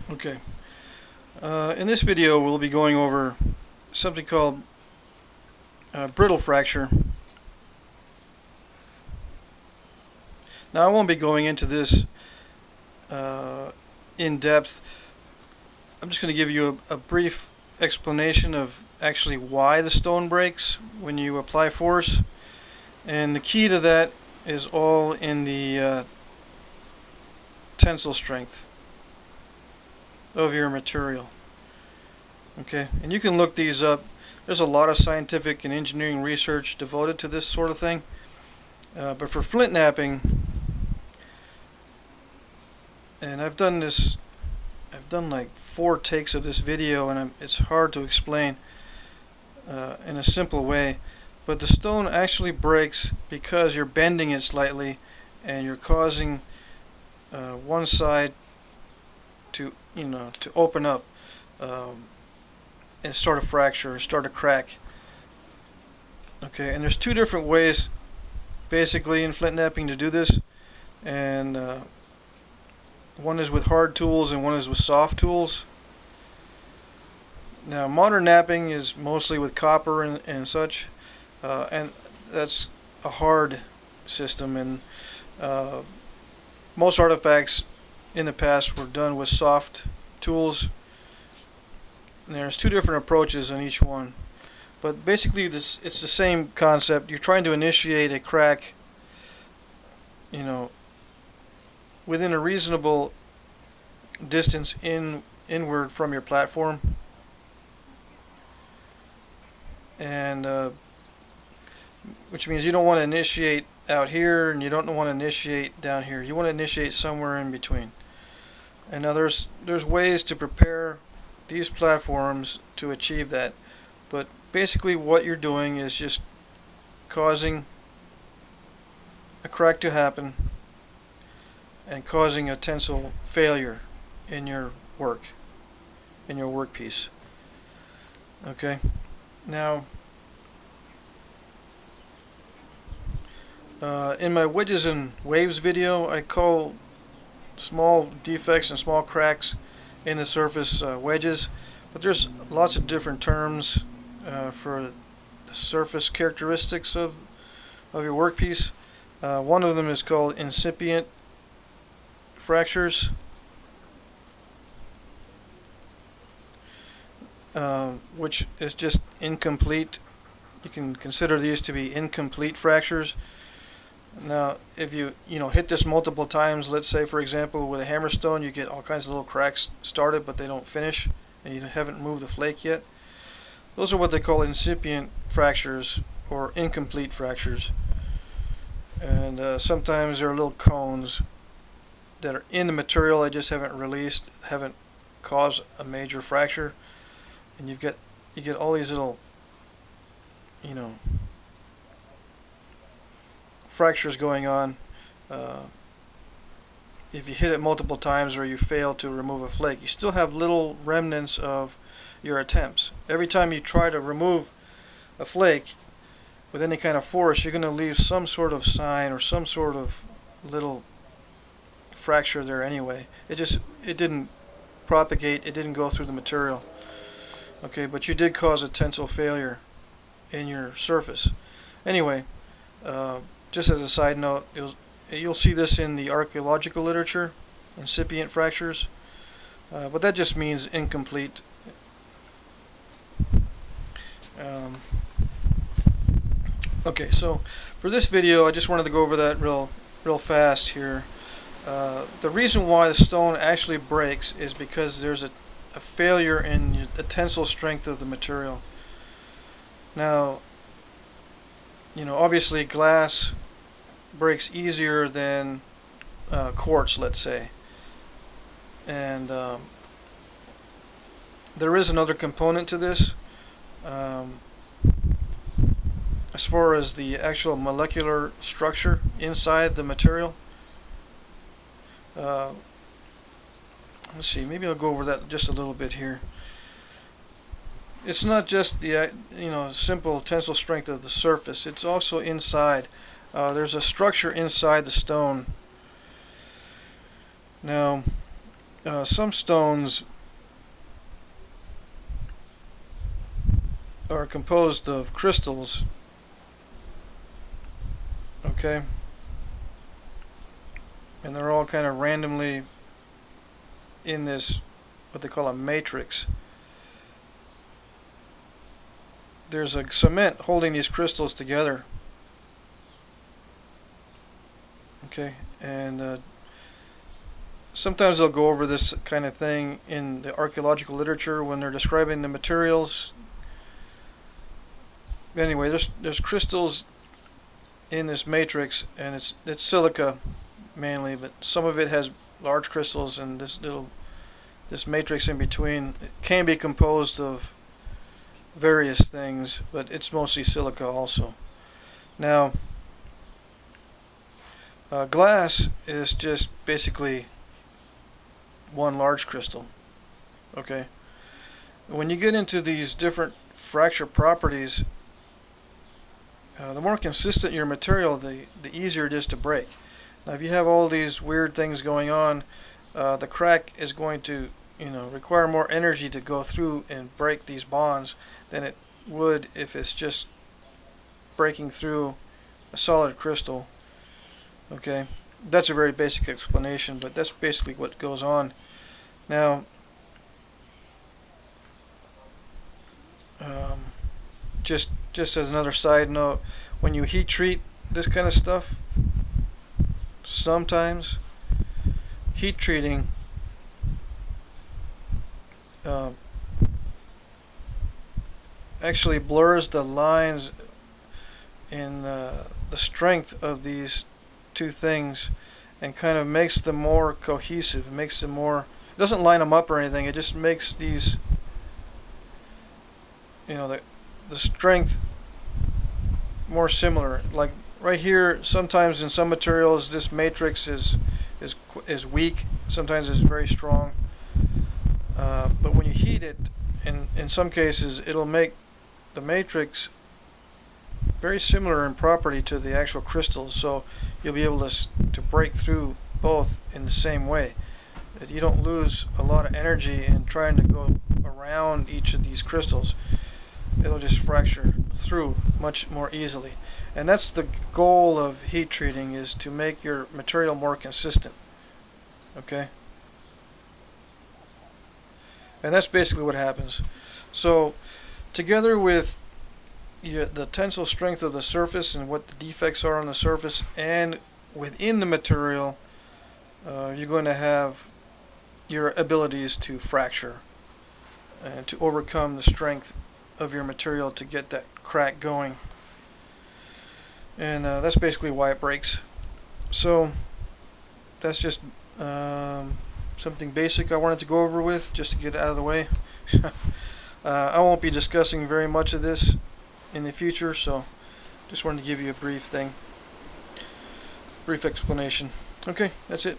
Okay. In this video we'll be going over something called brittle fracture. Now I won't be going into this in depth. I'm just going to give you a brief explanation of actually why the stone breaks when you apply force, and the key to that is all in the tensile strength of your material. Okay, and you can look these up. There's a lot of scientific and engineering research devoted to this sort of thing, but for flintknapping, and I've done like 4 takes of this video, and it's hard to explain in a simple way, but the stone actually breaks because you're bending it slightly and you're causing one side to open up and start a fracture or start a crack. Okay, and there's 2 different ways basically in flintknapping to do this, and one is with hard tools and one is with soft tools. Now modern knapping is mostly with copper and such, and that's a hard system, and most artifacts in the past were done with soft tools. And there's 2 different approaches on each one, but basically it's the same concept. You're trying to initiate a crack, within a reasonable distance inward from your platform, and which means you don't want to initiate out here and you don't want to initiate down here. You want to initiate somewhere in between. And now there's ways to prepare these platforms to achieve that, but basically what you're doing is just causing a crack to happen and causing a tensile failure in your workpiece. Okay, now in my wedges and waves video, I call small defects and small cracks in the surface wedges, but there's lots of different terms for the surface characteristics of your workpiece. One of them is called incipient fractures, which is just incomplete. You can consider these to be incomplete fractures. Now if you hit this multiple times, let's say for example with a hammerstone, you get all kinds of little cracks started but they don't finish and you haven't removed the flake yet. Those are what they call incipient fractures or incomplete fractures, and sometimes there are little cones that are in the material, they just haven't released, haven't caused a major fracture, and you get all these little fractures going on if you hit it multiple times or you fail to remove a flake. You still have little remnants of your attempts. Every time you try to remove a flake with any kind of force, you're going to leave some sort of sign or some sort of little fracture there anyway. It didn't propagate, it didn't go through the material. Okay, but you did cause a tensile failure in your surface. Anyway, just as a side note, you'll see this in the archaeological literature, incipient fractures, but that just means incomplete. Okay, so for this video I just wanted to go over that real fast here. The reason why the stone actually breaks is because there's a failure in the tensile strength of the material. Now, obviously glass breaks easier than quartz, let's say, and there is another component to this. As far as the actual molecular structure inside the material, let's see, maybe I'll go over that just a little bit here. It's not just the simple tensile strength of the surface, it's also inside. There's a structure inside the stone. Now some stones are composed of crystals, okay, and they're all kind of randomly in this, what they call a matrix. There's a cement holding these crystals together, okay, and sometimes they'll go over this kind of thing in the archaeological literature when they're describing the materials. Anyway, there's crystals in this matrix, and it's silica mainly, but some of it has large crystals, and this matrix in between, it can be composed of various things, but it's mostly silica also. Now, glass is just basically one large crystal, okay. When you get into these different fracture properties, the more consistent your material, the easier it is to break. Now, if you have all these weird things going on, the crack is going to, require more energy to go through and break these bonds than it would if it's just breaking through a solid crystal. Okay, that's a very basic explanation, but that's basically what goes on. Now, just as another side note, when you heat treat this kind of stuff, sometimes heat treating actually blurs the lines in the strength of these two things and kind of makes them more cohesive. It makes them more, it doesn't line them up or anything, it just makes these, the strength more similar. Like right here, sometimes in some materials this matrix is weak, sometimes it's very strong, but when you heat it, in some cases it'll make the matrix very similar in property to the actual crystals, so you'll be able to break through both in the same way. You don't lose a lot of energy in trying to go around each of these crystals. It'll just fracture through much more easily. And that's the goal of heat treating, is to make your material more consistent. Okay? And that's basically what happens. So, together with the tensile strength of the surface and what the defects are on the surface, and within the material, you're going to have your abilities to fracture and to overcome the strength of your material to get that crack going. And that's basically why it breaks. So that's just something basic I wanted to go over with, just to get it out of the way. I won't be discussing very much of this in the future, so just wanted to give you a brief explanation. Okay, that's it.